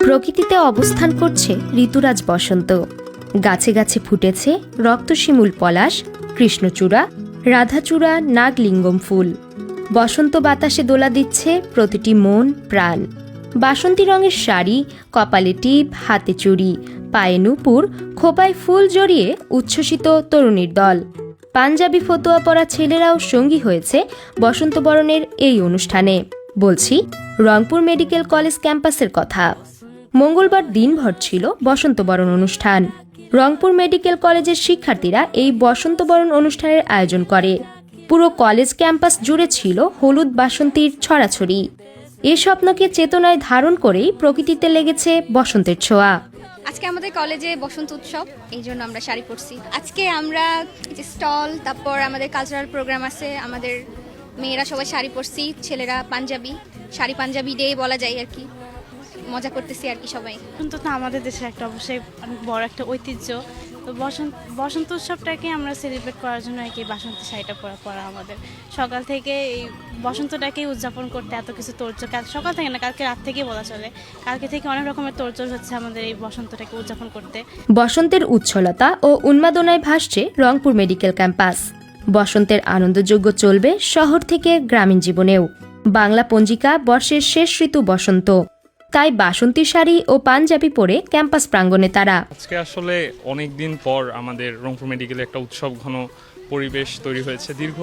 প্রকৃতিতে অবস্থান করছে ঋতুরাজ বসন্ত। গাছে গাছে ফুটেছে রক্তশিমুল পলাশ, কৃষ্ণচূড়া, রাধাচূড়া, নাগলিঙ্গম ফুল। বসন্ত বাতাসে দোলা দিচ্ছে প্রতিটি মন প্রাণ। বাসন্তী রঙের শাড়ি, কপালে টিপ, হাতে চুড়ি, পায়ে নূপুর, খোপায় ফুল জড়িয়ে উচ্ছ্বসিত তরুণীর দল। পাঞ্জাবি ফতুয়া পরা ছেলেরাও সঙ্গী হয়েছে বসন্ত বরণের এই অনুষ্ঠানে। বলছি রংপুর মেডিকেল কলেজ ক্যাম্পাসের কথা। মঙ্গলবার দিনভর ছিল বসন্ত বরণ অনুষ্ঠান। রংপুর মেডিকেল কলেজের শিক্ষার্থীরা এই বসন্ত বরণ অনুষ্ঠানের আয়োজন করে। পুরো কলেজ ক্যাম্পাস জুড়ে ছিল হলুদ বাসন্তীর ছড়াছড়ি। এ স্বপ্নকে চেতনায় ধারণ করেই প্রকৃতিতে লেগেছে বসন্তের ছোঁয়া। আজকে আমাদের কলেজে বসন্ত উৎসব, এই জন্য আমরা শাড়ি পরছি। আজকে আমরা স্টল, তারপর আমাদের কালচারাল প্রোগ্রাম আছে। আমাদের মেয়েরা সবাই শাড়ি পরছি, ছেলেরা পাঞ্জাবি। শাড়ি পাঞ্জাবি ডে বলা যায় আর কি। মজা করতেছি আর কি সবাই। বসন্ত তো আমাদের দেশের একটা অবশ্যই অনেক বড় একটা ঐতিহ্য। তো বসন্ত উৎসবটাকে আমরা সেলিব্রেট করার জন্য আর কি বাসন্তী শাড়িটা পরা আমাদের সকাল থেকে এই বসন্তটাকে উদযাপন করতে এত কিছু তোড়জোড়। সকাল থেকে না, কালকে রাত থেকেই বলা চলে। কালকে থেকে অনেক রকমের তোড়জোড় হচ্ছে আমাদের এই বসন্তটাকে উদযাপন করতে। বসন্তের উচ্ছলতা ও উন্মাদনায় ভাসছে রংপুর মেডিকেল ক্যাম্পাস। বসন্তের আনন্দযজ্ঞ চলবে শহর থেকে গ্রামীণ জীবনেও। বাংলা পঞ্জিকা বর্ষের শেষ ঋতু বসন্ত, তাই বাসন্তী শাড়ি ও পাঞ্জাবি পরে ক্যাম্পাস প্রাঙ্গণে তারা। আজকে আসলে অনেকদিন পর আমাদের রংপুর মেডিকেলে একটা উৎসব ঘন পরিবেশ তৈরি হয়েছে। দীর্ঘ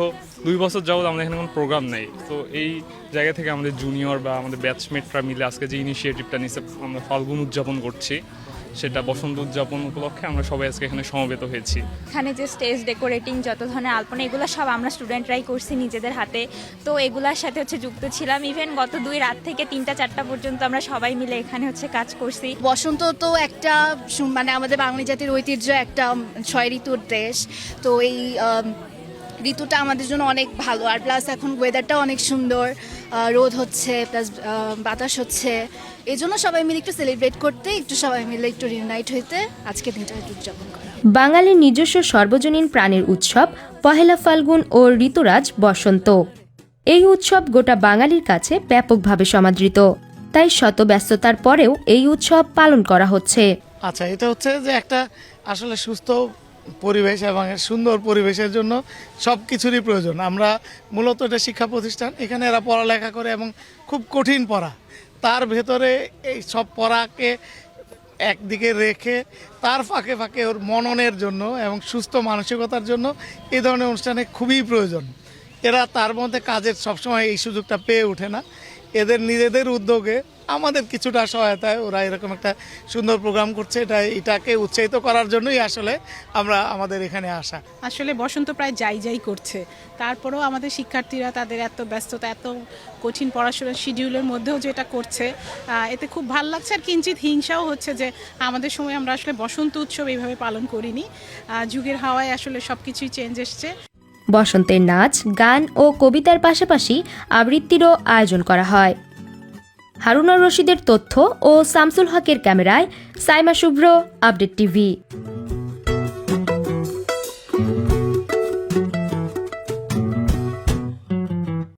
2 বছর যাবত আমাদের এখানে কোনো প্রোগ্রাম নেই। তো এই জায়গা থেকে আমাদের জুনিয়র বা আমাদের ব্যাচমেটরা মিলে আজকে যে ইনিশিয়েটিভটা নিয়েছে, আমরা ফাল্গুন উদযাপন করছি, সেটা বসন্ত উদযাপন উপলক্ষে আমরা সবাই আজকে এখানে সমবেত হয়েছি। এখানে যে স্টেজ ডেকোরেটিং, যত ধরনের আলপনা, এগুলো সব আমরা স্টুডেন্টরাই করছি নিজেদের হাতে। তো এগুলার সাথে যুক্ত ছিলাম। ইভেন গত 2 রাত থেকে 3টা-4টা পর্যন্ত আমরা সবাই মিলে এখানে কাজ করছি। বসন্ত তো একটা মানে আমাদের বাঙালি জাতির ঐতিহ্য, একটা 6 ঋতুর দেশ। তো এই ঋতুটা আমাদের জন্য অনেক ভালো। আর প্লাস এখন ওয়েদারটা অনেক সুন্দর, রোদ হচ্ছে, প্লাস বাতাস হচ্ছে। এই জন্য সবাই মিলে একটু সেলিব্রেট করতে, একটু সবাই মিলে একটু রিউনাইট হইতে আজকে দিনটা উদযাপন করা। বাঙালির নিজস্ব সর্বজনীন প্রাণের উৎসব পহেলা ফাল্গুন ও ঋতুরাজ বসন্ত। এই উৎসব গোটা বাঙালির কাছে ব্যাপকভাবে সমাদৃত, তাই শত ব্যস্ততার পরেও এই উৎসব পালন করা হচ্ছে। আচ্ছা, এটা হচ্ছে যে একটা আসলে সুস্থ পরিবেশ এবং সুন্দর পরিবেশের জন্য সব কিছুরই প্রয়োজন। আমরা মূলত এটা শিক্ষা প্রতিষ্ঠান, এখানে এরা পড়ালেখা করে এবং খুব কঠিন পড়া, তার ভেতরে এই সব পড়াকে একদিকে রেখে তার ফাঁকে ফাঁকে ওর মননের জন্য এবং সুস্থ মানসিকতার জন্য এই ধরনের অনুষ্ঠানে খুবই প্রয়োজন। এরা তার মধ্যে কাজের সবসময় এই সুযোগটা পেয়ে ওঠে না। এদের নিজেদের উদ্যোগে আমাদের কিছুটা সহায়তায় ওরা এরকম একটা সুন্দর প্রোগ্রাম করছে। এটাকে উৎসাহিত করার জন্যই আসলে আমরা আমাদের এখানে আসা। আসলে বসন্ত প্রায় যাই করছে, তারপরেও আমাদের শিক্ষার্থীরা তাদের এত ব্যস্ততা, এত কঠিন পড়াশোনার শিডিউলের মধ্যেও যেটা করছে, এতে খুব ভালো লাগছে। আর কিঞ্চিত হিংসাও হচ্ছে যে আমাদের সময় আমরা আসলে বসন্ত উৎসব এইভাবে পালন করিনি। যুগের হাওয়ায় আসলে সব কিছুই চেঞ্জ এসছে। বসন্তের নাচ, গান ও কবিতার পাশাপাশি আবৃত্তিরও আয়োজন করা হয়। হারুনুর রশিদের তথ্য ও শামসুল হকের ক্যামেরায় সাইমা শুভ্র, আপডেট টিভি।